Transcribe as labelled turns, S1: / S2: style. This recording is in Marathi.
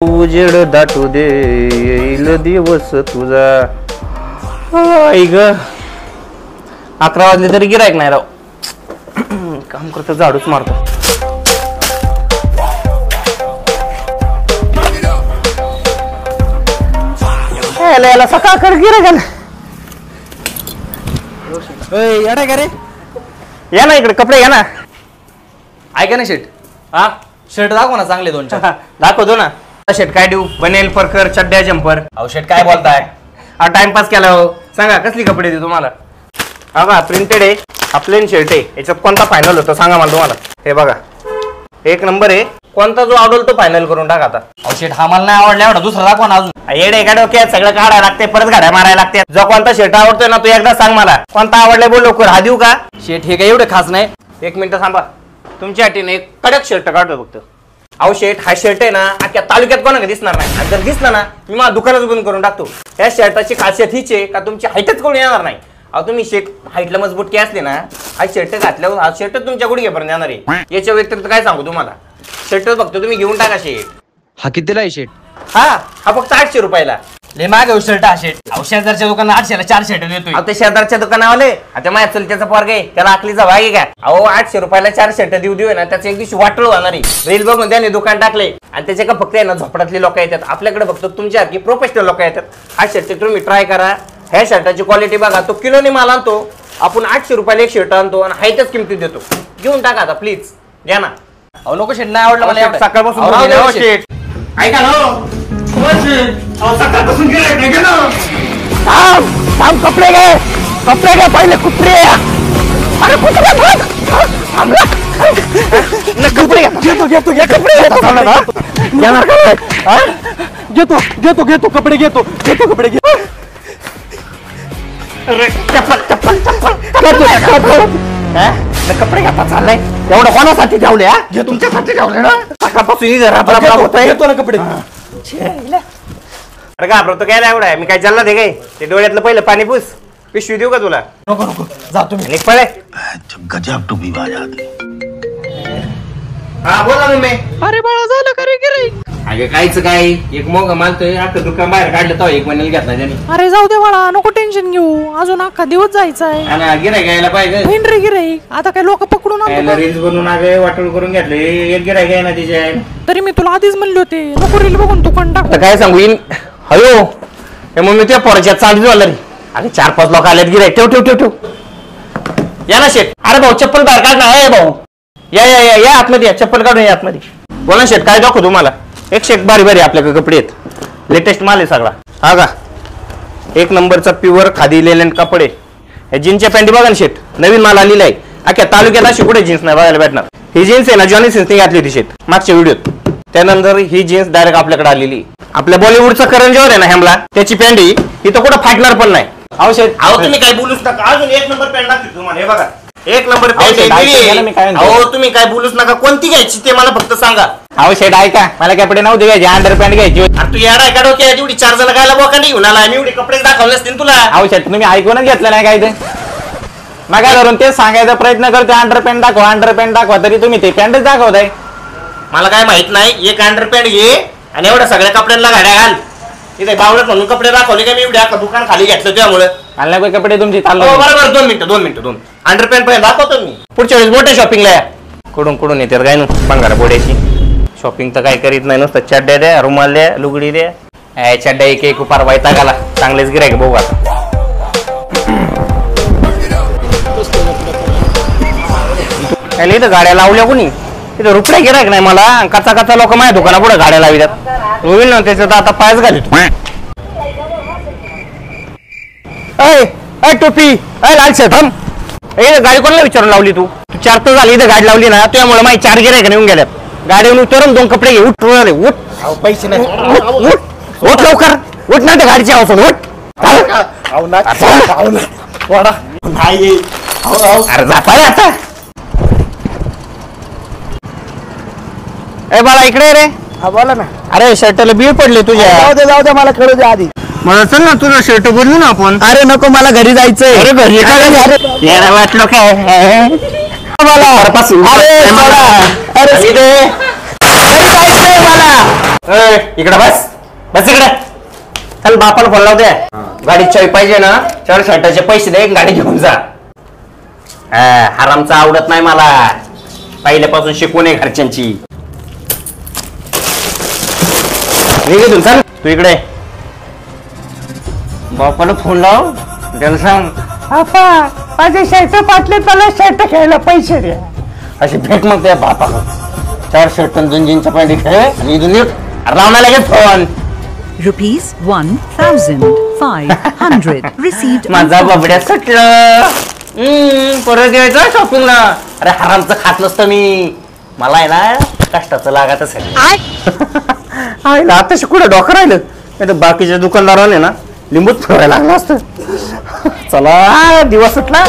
S1: उजेड दाटू दे येईल दिवस तुझा. ऐक 11 वाजले तरी गिरायक नाही राव. काम करतो झाडूच मारतो. याला सकाळ कर गिरायक
S2: येडा का रे?
S1: या ना इकडे कपडे घ्या ना.
S2: ऐका ना शेट,
S1: हा
S2: शर्ट दाखव ना चांगले 2-4.
S1: दाखवतो ना. शेट काय देऊ? बनेल परकर चड्ड्या जम्पर.
S2: अहो शेट काय बोलताय?
S1: हा टाइमपास केला हो. सांगा कसली कपडे दे तुम्हाला? हा बघा प्रिंटेड आहे. हा प्लेन शर्ट आहे. याच्यात कोणता फायनल होतो सांगा मला तुम्हाला. हे बघा 1 नंबर आहे. कोणता जो आवडेल तो फायनल करून टाका आता.
S2: अहो शेट हा मला नाही आवडला एवढा, दुसरा दाखवा ना अजून.
S1: येडे का डोक्यात? सगळं काढायला लागते, परत गाड्या मारायला लागते. जो कोणता शर्ट आवडतोय ना तो एकदा सांग मला. कोणता आवडलाय बोल लवकर. हा देऊ का?
S2: शेट हे काय एवढं खास नाही.
S1: 1 मिनिट थांबा. तुमच्या हातीने एक कडक शर्ट काढतो फक्त. अहो शेट हा शर्ट आहे ना अख्ख्या तालुक्यात कोणाला दिसणार नाही. आणि जर दिसला ना मी मला दुकानच बंद करून टाकतो. या शर्टाची खासियत हीच आहे का तुमची हाईटच कोणी येणार नाही. अहो तुम्ही शेट हाईटला मजबूत की असले ना हा शर्ट घातल्यावर हा शर्ट तुमच्या गुडघ्यापर्यंत येणार आहे. याच्या व्यतिरिक्त काय सांगू तुम्हाला. शर्ट फक्त तुम्ही घेऊन टाका शेट.
S2: हा कितीला आहे शेट?
S1: हा फक्त 800 रुपयाला.
S2: लय मागे हो शर्ट हा शेट. अहो शेजारच्या दुकानात 800ला 4 शर्ट देतोय.
S1: अहो ते शेजारच्या दुकानावाले आता माझ्या चलत्याचा पोरगा आहे त्याला आकलीचा भाग आहे का? अहो 800 रुपयाला 4 शर्ट देऊ ना त्याचं एक दिवशी वाटळ होणार आहे. रील बघून त्याने दुकान टाकले आणि त्याच्या का फक्त आहे ना झोपडातले लोक येतात. आपल्याकडे फक्त तुमच्यासारखी प्रोफेशनल लोक येतात. हा शर्ट तुम्ही ट्राय करा. ह्या शर्टाची क्वालिटी बघा. तो किलोने माल आणतो. आपण 800 रुपयाला एक शर्ट आणतो आणि हायच्याच किमतीत देतो. घेऊन टाका आता प्लीज द्या ना.
S2: अहो नको शेट, नाही आवडला मला एवढा.
S1: सकाळपासून ऐका ना सकाळपासून कपडे घे पहिले कुत्रे. अरे कपडे घेतो कपडे घेतो कपडे घेतो. कपडे घेता चाललाय एवढं कोणासाठी ठेवले? तुमच्यासाठी ठेवले ना. सकाळपासून घेतो ना कपडे. अरे घाबरतो काय एवढा आहे? मी काय चालला ते काय ते डोळ्यातलं पहिलं पाणी पुस. पिशवी देऊ का तुला?
S2: नको नको जा तुम्ही.
S1: निघ पळे. हा बोला मम्मी.
S3: अरे बाळा झालं का रे गिराईक?
S1: अगे कायच काय एक मोग मालतोय आता दुकान बाहेर काढलं तो 1 महिन्याला घेतला त्याने.
S3: अरे जाऊ दे बाळा, नको टेन्शन घेऊ. अजून अख्खा दिवस जायचा आहे.
S1: आणि गिरायक घ्यायला पाहिजे.
S3: होईन रे गिराईक. आता काय लोक पकडून आणतो.
S1: रील्स बनवून आगे वाटून करून घेतले. एक गिरायक आहे ना तिच्या.
S3: तरी मी तुला आधीच म्हणले होते नको रील बघून तू पण टाक.
S1: काय सांगू येईन. हयो हे मम्मी त्या पोराच्या चालू झालं रे. अरे 4-5 लोक आलेत गिरायक. ठेव या ना शेट. अरे भाऊ चप्पल बाहेर काढ ना. हे भाऊ या आतमध्ये या. चप्पल काढून या आतमध्ये. बोला शेट काय दाखवू तुम्हाला. 101 भारी आपल्याकडे कपडे आहेत. लेटेस्ट माल आहे सगळा. हा का 1 नंबरचा प्युअर खादी लेलन कपडे. हे जीन्सच्या पॅन्टी बघा ना शेट. नवीन माल आलेला आहे. अख्ख्या तालुक्यात अशी कुठे जीन्स नाही बघायला भेटणार. ही जीन्स आहे ना जॉनी सिन्सने घातली होती शेट मागच्या व्हिडिओत. त्यानंतर ही जीन्स डायरेक्ट आपल्याकडे आलेली. आपल्या बॉलिवूडचा करण जोहर आहे ना हेमला त्याची पॅन्ट ही इथं कुठं फाटणार पण नाही. अहो शेट अहो तुम्ही काय बोलूच नका. अजून 1 नंबर पॅन्ट लागते तुम्हाला. हे बघा 1 नंबर पॅन्ट. अहो तुम्ही काय बोलूच नका. कोणती घ्यायची ते मला फक्त सांगा.
S2: अहो शेट ऐका, मला कपडे नव्हते घ्यायचे, अंडर पॅन्ट घ्यायची.
S1: तू येडा का डोक्यात? एवढी 4 जण गायला बोका नाही घेऊन आला. मी एवढे कपडे दाखवले असतील तुला.
S2: अहो शेट तुम्ही ऐकूनच घेतलं नाही काय ते. मग काय करून तेच सांगायचा प्रयत्न करते अंडर पॅन्ट दाखवा तरी तुम्ही ते पॅन्टच दाखवताय.
S1: मला काय माहित नाही. एक अंडर पॅन्ट घे आणि एवढ्या सगळ्या कपड्यांना गाड्या घाल. इथे बावळत म्हणून कपडे दाखवले का मी एवढ्या दुकान खाली घेतलं त्यामुळे.
S2: आणल्या काही कपडे तुमची चाललो.
S1: बरोबर 2 मिनिटं. अंडर पॅन्ट पर्यंत दाखवतो मी. पुढच्या वेळेस मोठ्या शॉपिंगला या. कुठून येतात काय बंगारा बोड्याची. शॉपिंग तर काय करीत नाही नुसतं. चड्ड्या द्या, रुमाल द्या, लुगडी द्या. चड्ड्या एक उपार वैताग आला. चांगलेच गिरायक बघू आता. इथं गाड्या लावल्या कोणी? इथं रुपये गिरायक नाही मला. कचा लोक माझ्या दुकाना पुढे गाड्या लावितात. होईल ना त्याच्यात आता पायच घाली. टोपी लाल शर्ट थांब. गाडी कोणाला विचारून लावली तू? 4 तर झाली इथं गाडी लावली ना त्यामुळे माझी 4 गिरायक येऊन गेल्यात. गाडीवरून उतरून 2 कपडे घे. उठ
S2: पैसे नाही.
S1: उठ लवकर. उठ ना त्या गाडीची आवाज. उठ. अरे जाता आता. ए बाळा इकडे रे.
S2: हा बोला ना.
S1: अरे शर्टला बीळ पडले तुझ्या.
S2: जाऊ दे मला कळू दे आधी.
S1: मला चल ना तुझं शर्ट बदलू ना आपण.
S2: अरे नको मला घरी जायचंय.
S1: अरे घरी काय वाटलं काय मला. अरे मला इकडे बस बस इकडे चल बापाला फोन लावते गाडी चावी पाहिजे ना 4 शर्टाचे पैसे दे गाडी घेऊन जा हरामचा आवडत नाही मला पहिल्यापासून शिकवून आहे घरच्यांची निघून चल तू इकडे बापाला फोन लाव त्याला सांग आपा माझे शर्ट फाटले त्याला शर्ट घ्यायला पैसे द्या अशी भेट मग त्या बापाला 4 शर्ट 2 जीन्सच्या पॅन्ट घे आणि इथून लावणार लगेच फोन
S4: ₹1,500 received.
S1: माझा बाबड्या सुटलं परत यायचं शॉपिंगला अरे हरामचं खात नसतं मी मला आहे ना कष्टाचं लागत असेल आईला आता कुठं डोकं राहिलं नाही तर बाकीच्या दुकानदाराने ना लिंबूच फिरवायला लागलं असतं चला दिवस सुटला